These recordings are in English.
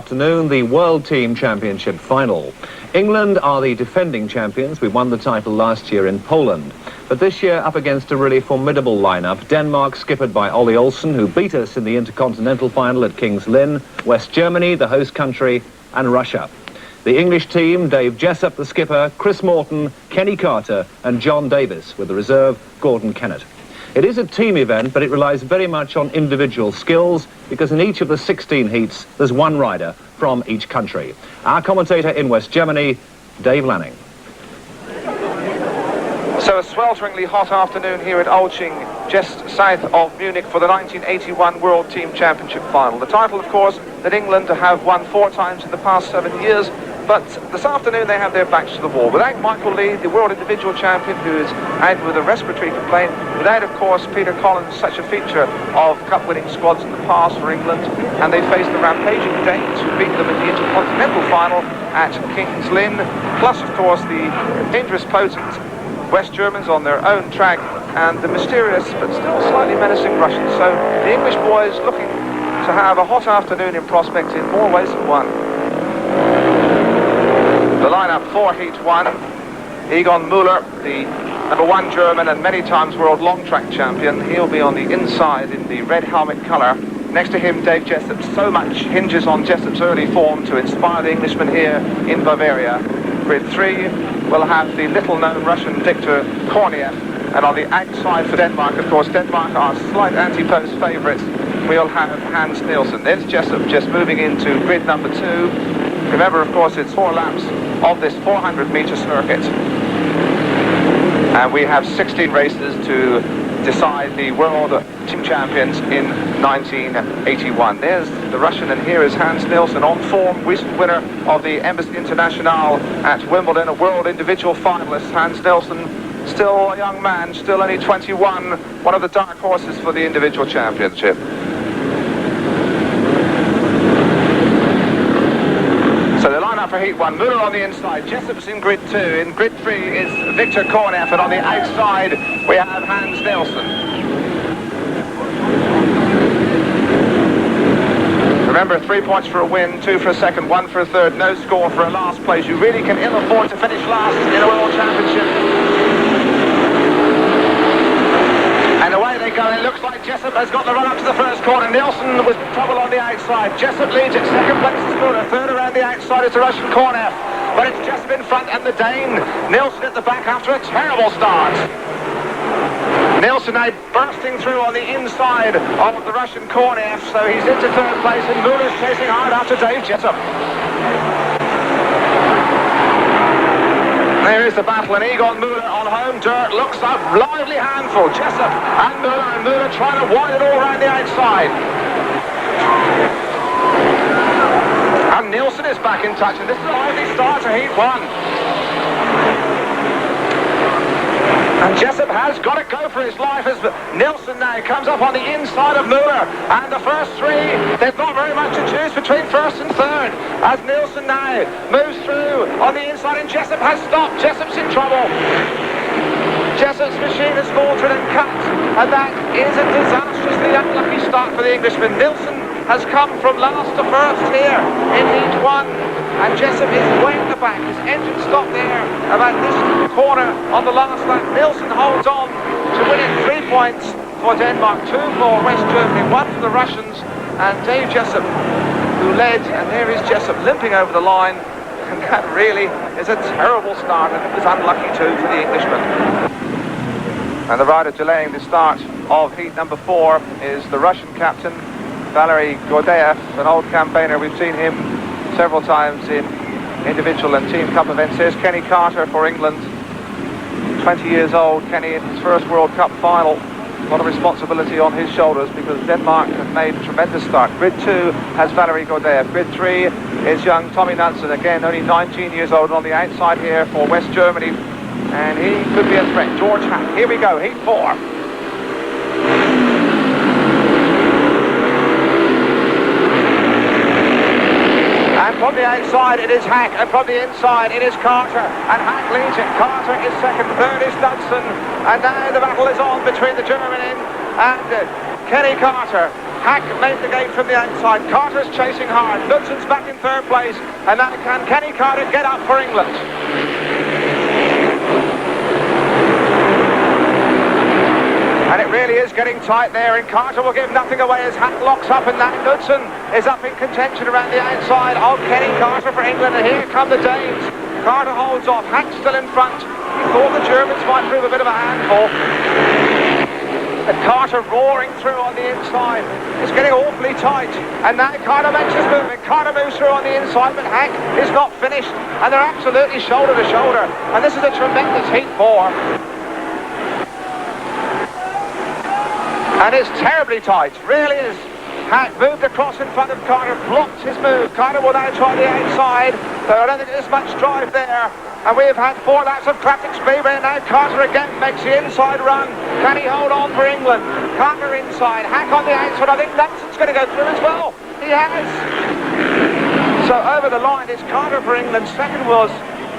afternoon, the World Team Championship Final. England are the defending champions. We won the title last year in Poland. But this year up against a really formidable lineup. Denmark, skippered by Ole Olsen, who beat us in the Intercontinental Final at King's Lynn. West Germany, the host country, and Russia. The English team, Dave Jessup, the skipper, Chris Morton, Kenny Carter, and John Davis, with the reserve, Gordon Kennett. It is a team event, but it relies very much on individual skills, because in each of the 16 heats, there's one rider from each country. Our commentator in West Germany, Dave Lanning. So a swelteringly hot afternoon here at Olching, just south of Munich, for the 1981 World Team Championship Final. The title, of course, that England have won 4 times in the past 7 years, but this afternoon they have their backs to the wall. Without Michael Lee, the world individual champion, who is out with a respiratory complaint, without, of course, Peter Collins, such a feature of cup-winning squads in the past for England, and they faced the rampaging Danes, who beat them in the Intercontinental Final at King's Lynn, plus, of course, the dangerous, potent West Germans on their own track, and the mysterious but still slightly menacing Russians. So the English boys looking to have a hot afternoon in prospect in more ways than one. The lineup for Heat 1, Egon Müller, the #1 German and many times world long track champion. He'll be on the inside in the red helmet colour. Next to him, Dave Jessup. So much hinges on Jessup's early form to inspire the Englishman here in Bavaria. Grid 3 will have the little-known Russian Viktor Korniev, and on the outside for Denmark, of course, Denmark are slight anti-post favourites. We'll have Hans Nielsen. There's Jessup just moving into grid number 2. Remember, of course, it's 4 laps of this 400-metre circuit. And we have 16 races to decide the World Team Champions in 1981. There's the Russian, and here is Hans Nielsen, on form, recent winner of the Embassy International at Wimbledon, a world individual finalist. Hans Nielsen, still a young man, still only 21, one of the dark horses for the individual championship. So the lineup for Heat 1, Müller on the inside, Jessup's in grid 2, in grid 3 is Viktor Korniev, and on the outside we have Hans Nielsen. Remember, 3 points for a win, 2 for a second, 1 for a third, no score for a last place. You really can ill afford to finish last in a World Championship. And away they go. It looks like Jessup has got the run up to the first corner. Nielsen was trouble on the outside. Jessup leads it. Second place is Müller. Third around the outside is the Russian Korniev. But it's Jessup in front and the Dane. Nielsen at the back after a terrible start. Nielsen now bursting through on the inside of the Russian Korniev, so he's into third place, and Müller's chasing hard after Dave Jessup. There is the battle, and Egon Müller on home dirt looks a lively handful. Jessup and Müller trying to widen it all around the outside. And Nielsen is back in touch, and this is a lively start to Heat 1. And Jessup has got to go for his life as Nielsen now comes up on the inside of Müller. And the first 3, there's not very much to choose between first and third, as Nielsen now moves through on the inside, and Jessup has stopped. Jessup's in trouble. Jessup's machine has faltered and cut, and that is a disastrously unlucky start for the Englishman. Nielsen has come from last to first here in Heat 1, and Jessup is way at the back. His engine stopped there about this corner on the last lap. Nielsen holds on to win it. 3 points for Denmark, 2 for West Germany, 1 for the Russians, and Dave Jessup, who led, and there is Jessup limping over the line, and that really is a terrible start, and it was unlucky too for the Englishman. And the rider delaying the start of Heat number 4 is the Russian captain, Valery Gordeev, an old campaigner. We've seen him several times in individual and team cup events. Here's Kenny Carter for England, 20 years old. Kenny in his first World Cup final. A lot of responsibility on his shoulders because Denmark have made a tremendous start. Grid 2 has Valery Gordeev. Grid 3 is young Tommy Nansen, again only 19 years old, on the outside here for West Germany, and he could be a threat. George Hack. Here we go, Heat 4. And from the outside it is Hack, and from the inside it is Carter, and Hack leads it. Carter is second, third is Knudsen, and now the battle is on between the German and Kenny Carter. Hack made the gate from the outside. Carter's chasing hard. Knudson's back in third place. And now can Kenny Carter get up for England? And it really is getting tight there, and Carter will give nothing away as Hack locks up, and now Knudsen is up in contention around the outside of Kenny Carter for England, and here come the Danes. Carter holds off, Hack still in front. He thought the Germans might prove a bit of a handful. And Carter roaring through on the inside. It's getting awfully tight, and now Carter makes his movement. Carter moves through on the inside, but Hack is not finished, and they're absolutely shoulder to shoulder, and this is a tremendous heat 4. And it's terribly tight, really is. Hack moved across in front of Carter, blocked his move. Carter will now try the outside, though I don't think there's much drive there. And we have had 4 laps of classic Speedway, and now Carter again makes the inside run. Can he hold on for England? Carter inside, Hack on the outside. I think Nelson's going to go through as well. He has. So over the line, it's Carter for England. Second was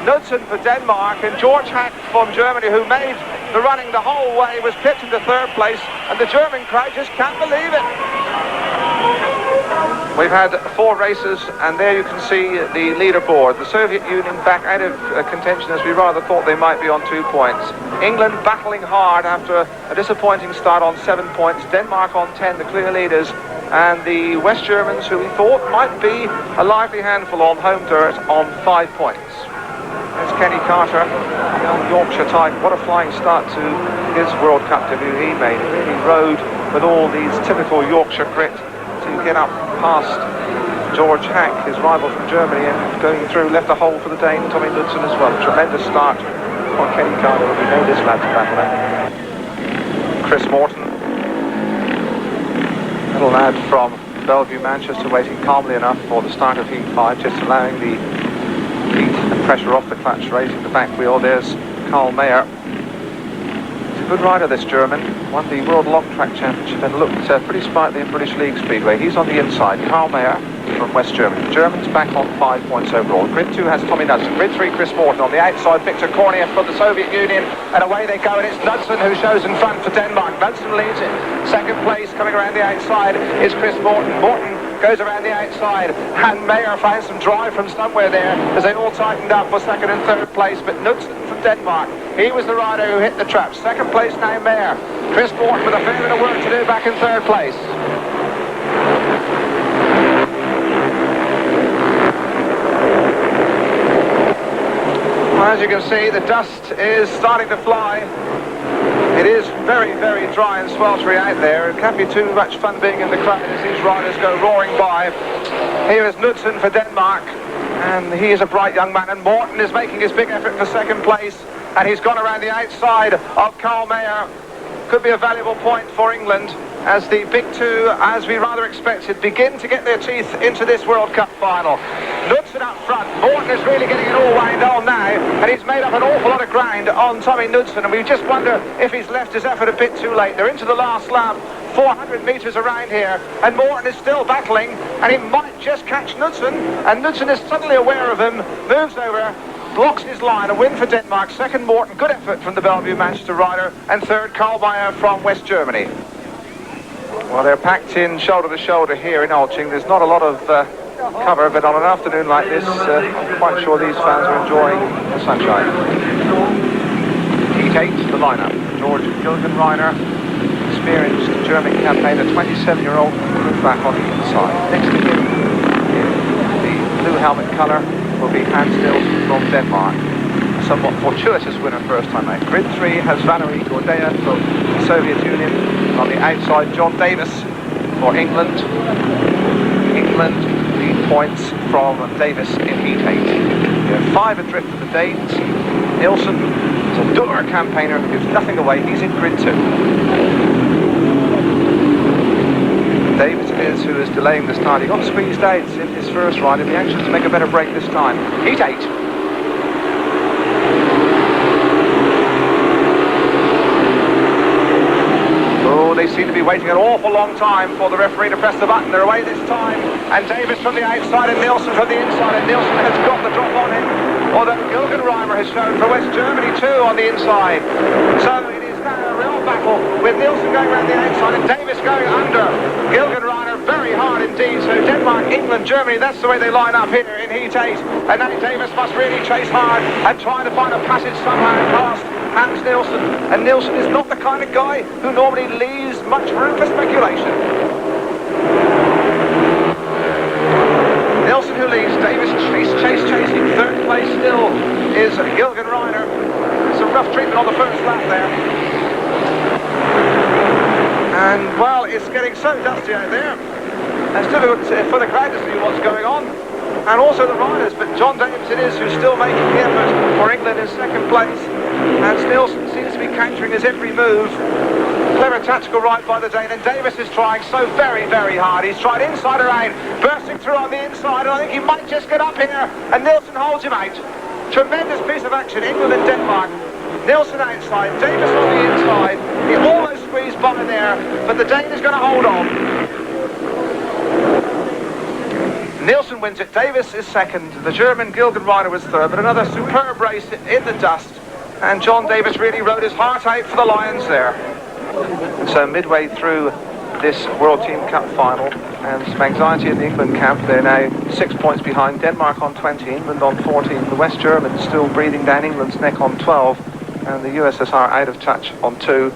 Knudsen for Denmark, and George Hack from Germany, who made the running the whole way, was pipped into third place, and the German crowd just can't believe it. We've had 4 races, and there you can see the leaderboard. The Soviet Union back out of contention, as we rather thought they might be, on 2 points. England battling hard after a disappointing start on 7 points. Denmark on 10, the clear leaders. And the West Germans, who we thought might be a lively handful on home dirt, on 5 points. There's Kenny Carter, the old Yorkshire type. What a flying start to his World Cup debut he made. He really rode with all these typical Yorkshire grit to get up past George Hack, his rival from Germany, and going through, left a hole for the Dane, Tommy Knudsen as well. Tremendous start on Kenny Carter. We know this lad to battle out. Chris Morton, little lad from Bellevue, Manchester, waiting calmly enough for the start of Heat 5, just allowing the heat and pressure off the clutch, raising the back wheel. There's Karl Mayer. He's a good rider, this German. Won the World Long Track Championship and looked pretty sprightly in British League Speedway. He's on the inside. Karl Mayer from West Germany. The Germans back on 5 points overall. Grid 2 has Tommy Knudsen. Grid 3, Chris Morton. On the outside, Victor Korniev from the Soviet Union. And away they go, and it's Knudsen who shows in front for Denmark. Knudsen leads it. Second place, coming around the outside, is Chris Morton. Morton goes around the outside, and Mayer finds some drive from somewhere there as they all tightened up for second and third place. But Knudsen from Denmark, he was the rider who hit the trap. Second place now Mayer. Chris Morton with a fair bit of work to do back in third place. Well, as you can see, the dust is starting to fly. It is very, very dry and sweltery out there. It can't be too much fun being in the crowd as these riders go roaring by. Here is Knudsen for Denmark, and he is a bright young man, and Morton is making his big effort for second place, and he's gone around the outside of Karl Mayer. Could be a valuable point for England as the big 2, as we rather expected, begin to get their teeth into this World Cup final. Knudsen up front. Morton is really getting it all wound on now, and he's made up an awful lot of ground on Tommy Knudsen, and we just wonder if he's left his effort a bit too late. They're into the last lap, 400 metres around here, and Morton is still battling, and he might just catch Knudsen, and Knudsen is suddenly aware of him, moves over, blocks his line. A win for Denmark. Second, Morton. Good effort from the Bellevue Manchester rider, and third, Karl Mayer from West Germany. Well, they're packed in shoulder to shoulder here in Olching. There's not a lot of cover, but on an afternoon like this, I'm quite sure these fans are enjoying the sunshine. Heat 8, the lineup. George Gilgenreiner, experienced German campaigner, 27-year-old back on the inside. Next to him, the blue helmet colour will be Hans Nielsen from Denmark. A somewhat fortuitous winner first time out. Grid 3 has Valery Gordeya from the Soviet Union. On the outside, John Davis for England. England lead points from Davis in Heat 8. We have 5 adrift of the Danes. Nielsen is a dour campaigner who gives nothing away. He's in Grid 2. Davis it is who is delaying the start. He got squeezed out in his first ride. He'll be anxious to make a better break this time. Heat 8. They seem to be waiting an awful long time for the referee to press the button. They're away this time, and Davis from the outside and Nielsen from the inside, and Nielsen has got the drop on him, although Gilgenreimer has shown for West Germany too on the inside. So it is now a real battle battle with Nielsen going around the outside and Davis going under Gilgenreiner very hard indeed. So Denmark, England, Germany, that's the way they line up here in Heat 8. And now Davis must really chase hard and try to find a passage somehow past Hans Nielsen. And Nielsen is not the kind of guy who normally leaves much room for speculation. Nielsen who leads, Davis chasing. Third place still is Gilgenreiner. Some rough treatment on the first lap there. And, well, it's getting so dusty out there. It's difficult for the crowd to see what's going on. And also the riders, but John Davis it is who's still making the effort for England in second place. And Nielsen seems to be countering his every move. Clever tactical ride by the Dane, and Davis is trying so very, very hard. He's tried inside around, bursting through on the inside, and I think he might just get up here, and Nielsen holds him out. Tremendous piece of action, England and Denmark. Nielsen outside, Davis on the inside. He almost squeezed by there, but the Dane is going to hold on. Nielsen wins it, Davis is second. The German Gilgenreiner was third, but another superb race in the dust. And John Davis really rode his heart out for the Lions there. So midway through this World Team Cup final, and some anxiety in the England camp. They're now 6 points behind. Denmark on 20, England on 14. The West Germans still breathing down England's neck on 12, and the USSR out of touch on 2.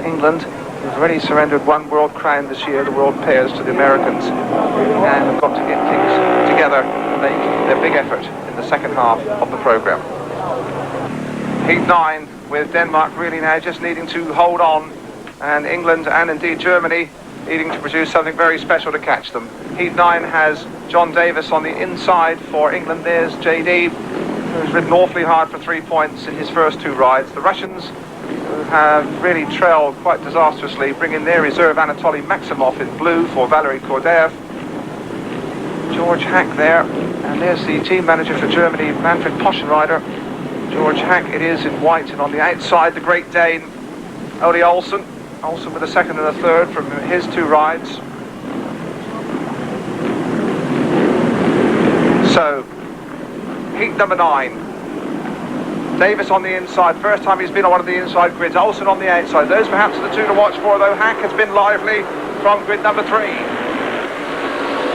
England have already surrendered one world crown this year, the world pairs, to the Americans, and have got to get things together and make their big effort in the second half of the programme. Heat 9 with Denmark really now just needing to hold on, and England and indeed Germany needing to produce something very special to catch them. Heat 9 has John Davis on the inside for England. There's JD, who's ridden awfully hard for 3 points in his first 2 rides. The Russians, who have really trailed quite disastrously, bring in their reserve Anatoly Maximov in blue for Valery Kordaev. George Hack there, and there's the team manager for Germany, Manfred Poschenreiter. George Hack it is in white, and on the outside the Great Dane, Ole Olsen. Olsen with a second and a third from his 2 rides. So, heat number 9. Davis on the inside, first time he's been on one of the inside grids. Olsen on the outside. Those perhaps are the 2 to watch for, though Hack has been lively from grid number 3.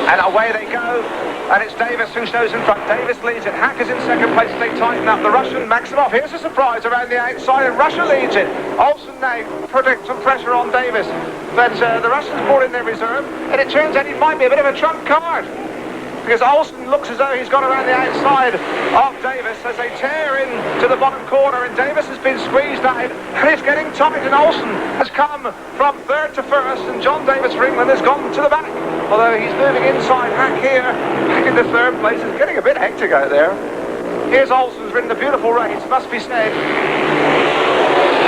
And away they go. And it's Davis who shows in front. Davis leads it. Hack is in second place. They tighten up. The Russian Maximov. Here's a surprise around the outside, and Russia leads it. Olsen now putting some pressure on Davis, but the Russians brought in their reserve, and it turns out he might be a bit of a trump card, because Olsen looks as though he's gone around the outside of Davis as they tear into the bottom corner, and Davis has been squeezed out, and it's getting tight, and Olsen has come from third to first, and John Davis for England has gone to the back, although he's moving inside. Hack here, back into third place. It's getting a bit hectic out there. Here's Olsen's ridden a beautiful race, must be said.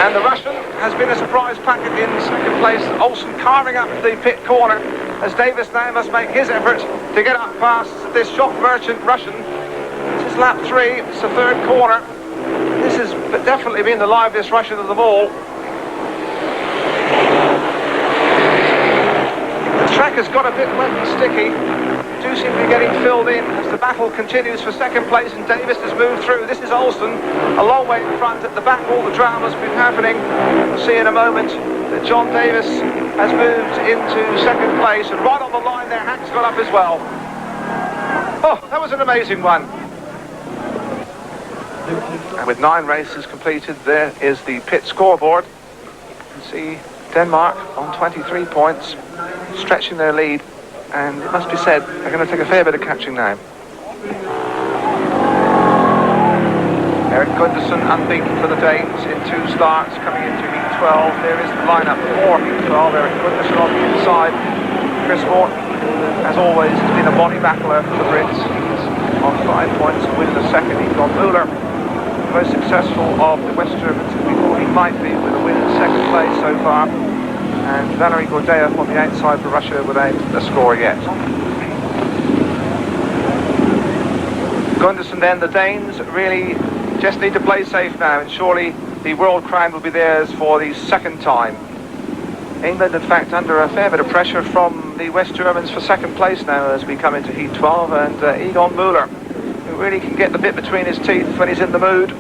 And the Russian has been a surprise packet in second place. Olsen carving up the pit corner, as Davis now must make his effort to get up past this shock merchant Russian. This is lap 3, it's the third corner. This has definitely been the liveliest Russian of them all. The track has got a bit wet and sticky. Do seem to be getting filled in as the battle continues for second place, and Davis has moved through. This is Olsen, a long way in front. At the back, all the drama's been happening. We'll see in a moment that John Davis has moved into second place, and right on the line there, Hack's got up as well. Oh, that was an amazing one. And with 9 races completed, there is the pit scoreboard. You can see Denmark on 23 points, stretching their lead. And it must be said, they're going to take a fair bit of catching now. Erik Gundersen unbeaten for the Danes in 2 starts, coming into heat 12. There is the lineup for heat 12. Erik Gundersen on the inside. Chris Morton, as always, has been a bonny battler for the Brits. He's on 5 points to win the second. Egon Müller, the most successful of the West Germans, we thought he might be, with a win in second place so far. And Valery Kordaev on the outside for Russia without a score yet. Gundersen then, the Danes really just need to play safe now, and surely the world crown will be theirs for the second time. England, in fact, under a fair bit of pressure from the West Germans for second place now as we come into heat 12, and Egon Müller, who really can get the bit between his teeth when he's in the mood,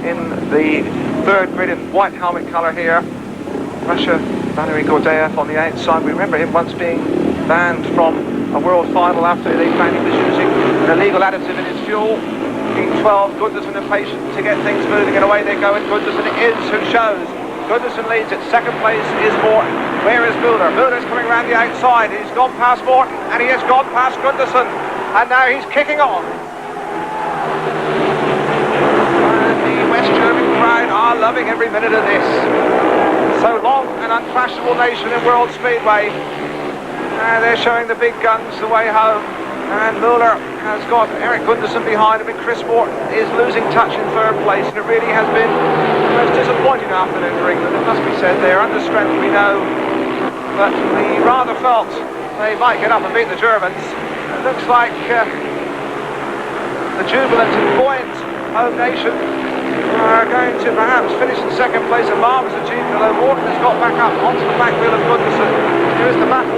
in the third grid in white helmet colour here. Russia, Valery Gordeev on the outside. We remember him once being banned from a world final after they found he was using an illegal additive in his fuel. Heat 12, Gundersen impatient to get things moving, and away they go, and Gundersen is who shows. Gundersen leads it. Second place is Morton. Where is Müller? Müller's coming around the outside. He's gone past Morton, and he has gone past Gundersen, and now he's kicking on. West German crowd are loving every minute of this. So long an unfashionable nation in World Speedway. They're showing the big guns the way home. And Müller has got Eric Gundersen behind him, and Chris Morton is losing touch in third place. And it really has been the most disappointing afternoon for England. It must be said, they're under strength, we know. But we rather felt they might get up and beat the Germans. It looks like the jubilant and buoyant home nation are going to perhaps finish in second place. A marvellous achievement, although Morton has got back up onto the back wheel of Gundersen. Here's the battle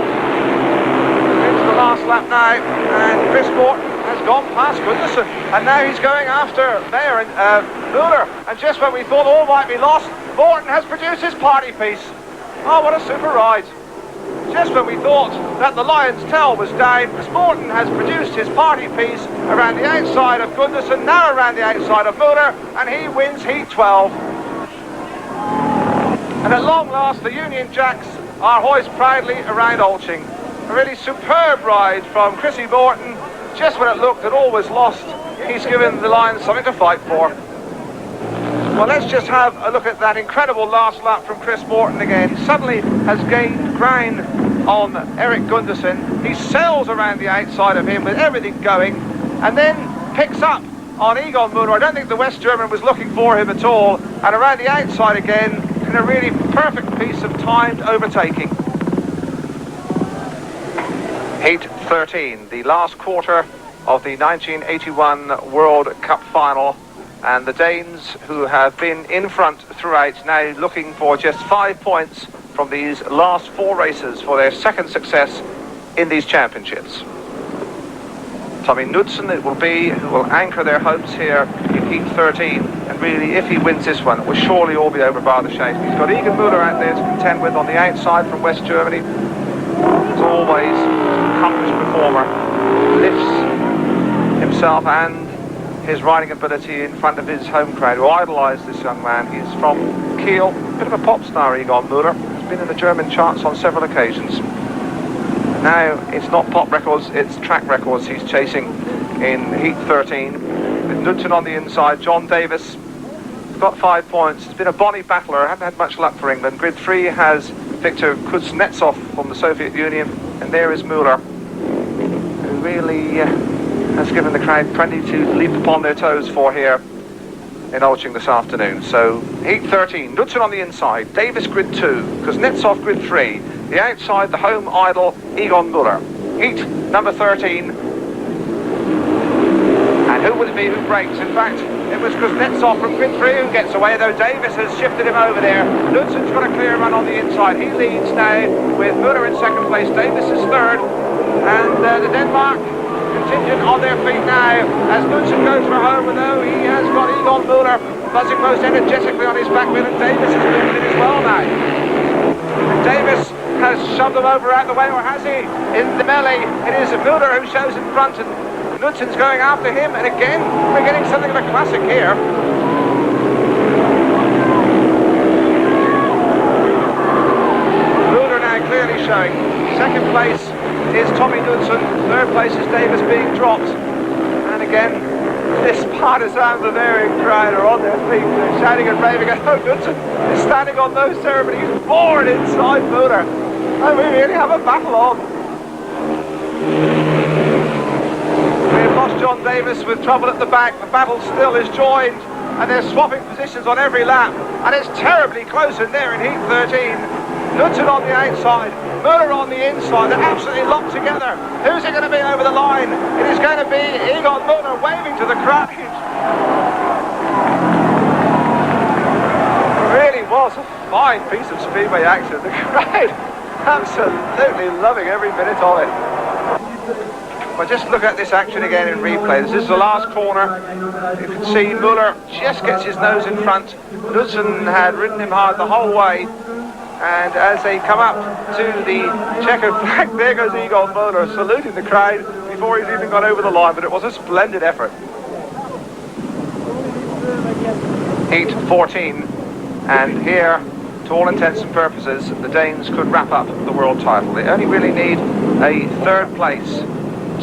into the last lap now, and Chris Morton has gone past Gundersen, and now he's going after Mayer and Müller. And just when we thought all might be lost, Morton has produced his party piece. Oh, what a super ride. Just when we thought that the lion's tail was down, Morton has produced his party piece around the outside of Gundersen, now around the outside of Müller, and he wins Heat 12. And at long last, the Union Jacks are hoist proudly around Olching. A really superb ride from Chrissy Morton. Just when it looked that all was lost, he's given the Lions something to fight for. Well, let's just have a look at that incredible last lap from Chris Morton again. He suddenly has gained ground on Eric Gundersen. He sails around the outside of him with everything going, and then picks up on Egon Müller. I don't think the West German was looking for him at all, and around the outside again in a really perfect piece of timed overtaking. Heat 13, the last quarter of the 1981 World Cup final. And the Danes, who have been in front throughout, now looking for just 5 points from these last 4 races for their second success in these championships. Tommy Knudsen it will be who will anchor their hopes here in Heat 13. And really, if he wins this one, it will surely all be over bar the shape. He's got Egon Müller out there to contend with on the outside from West Germany. As always, accomplished performer, lifts himself and his riding ability in front of his home crowd, who idolise this young man. He's from Kiel, a bit of a pop star, Egon Müller. Has been in the German charts on several occasions. Now it's not pop records, it's track records he's chasing in Heat 13. With Knudsen on the inside, John Davis got 5 points. It's been a bonny battler, hasn't had much luck for England. Grid 3 has Viktor Kuznetsov from the Soviet Union, and there is Müller, who really has given the crowd plenty to leap upon their toes for here in Olching this afternoon. So Heat 13, Knudsen on the inside, Davis Grid 2, Kuznetsov Grid 3, the outside, the home idol, Egon Müller. Heat number 13. And who will it be who breaks? In fact, it was Kuznetsov from Grid 3 who gets away, though Davis has shifted him over there. Knudsen's got a clear run on the inside. He leads now with Müller in second place. Davis is third, and the Denmark contingent on their feet now as Knudsen goes for home, although he has got Egon Müller buzzing most energetically on his back wheel, and Davis is moving it as well now. And Davis has shoved them over out the way, or has he? In the melee, it is Müller who shows in front, and Knudsen's going after him, and again we're getting something of a classic here. Müller now clearly showing. Second place is Tommy Knudsen, third place is Davis being dropped, and again this partisan Bavarian crowd are on their feet, they're shouting and raving. Oh, Knudsen is standing on no ceremony, he's bored inside Müller, and we really have a battle on. We have lost John Davis with trouble at the back. The battle still is joined, and they're swapping positions on every lap, and it's terribly close in there in Heat 13. Knudsen on the outside, Müller on the inside, they're absolutely locked together. Who's it going to be over the line? It is going to be Egon Müller waving to the crowd. It really was a fine piece of speedway action. The crowd absolutely loving every minute of it. But just look at this action again in replay. This is the last corner. You can see Müller just gets his nose in front. Knudsen had ridden him hard the whole way. And as they come up to the checkered flag, there goes Egon Moeller saluting the crowd before he's even got over the line, but it was a splendid effort. Heat 14, and here, to all intents and purposes, the Danes could wrap up the world title. They only really need a third place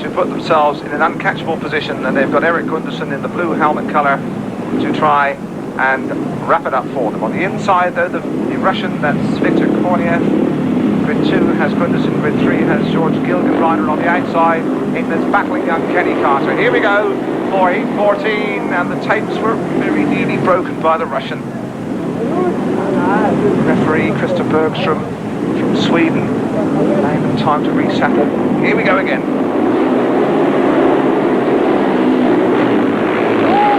to put themselves in an uncatchable position, and they've got Erik Gundersen in the blue helmet colour to try and wrap it up for them. On the inside, though, the Russian, that's Viktor Korniev. Grid 2 has Gundersen, grid 3 has George Gilgenreiner. On the outside, England's battling young Kenny Carter. Here we go for heat 14, and the tapes were very nearly broken by the Russian. Referee Christer Bergström from Sweden, allowing them time to resettle. Here we go again.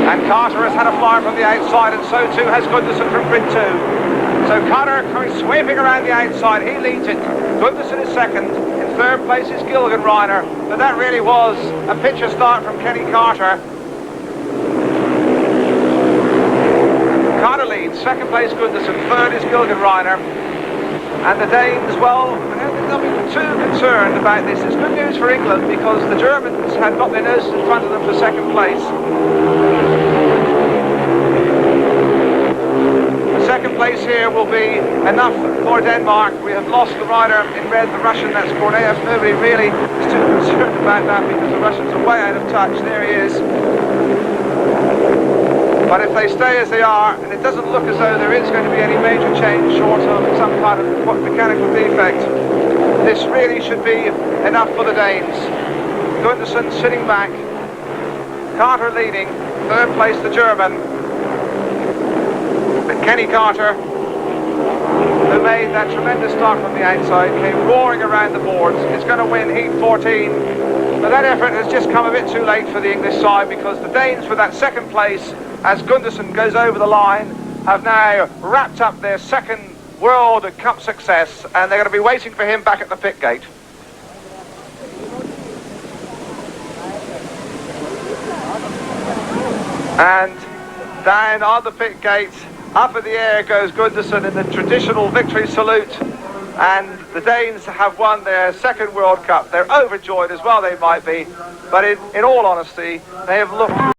And Carter has had a flyer from the outside, and so too has Gundersen from grid 2. So Carter coming sweeping around the outside, he leads it. Gundersen is second, in third place is Gilgenreiner, but that really was a picture start from Kenny Carter. Carter leads, second place Gundersen, third is Gilgenreiner. And the Danes, well, I don't think they'll be too concerned about this. It's good news for England because the Germans had got their noses in front of them for second place. The second place here will be enough for Denmark. We have lost the rider in red, the Russian, that's Korniev. Nobody really is too concerned about that because the Russians are way out of touch. There he is. But if they stay as they are, and it doesn't look as though there is going to be any major change short of some kind of mechanical defect, this really should be enough for the Danes. Gundersen sitting back, Carter leading, third place the German. But Kenny Carter, who made that tremendous start from the outside, came roaring around the boards. It's going to win heat 14. But that effort has just come a bit too late for the English side because the Danes, for that second place, as Gundersen goes over the line, have now wrapped up their second World Cup success, and they're going to be waiting for him back at the pit gate. And down on the pit gate, up in the air goes Gundersen in the traditional victory salute. And the Danes have won their second World Cup. They're overjoyed, as well they might be, but in all honesty, they have looked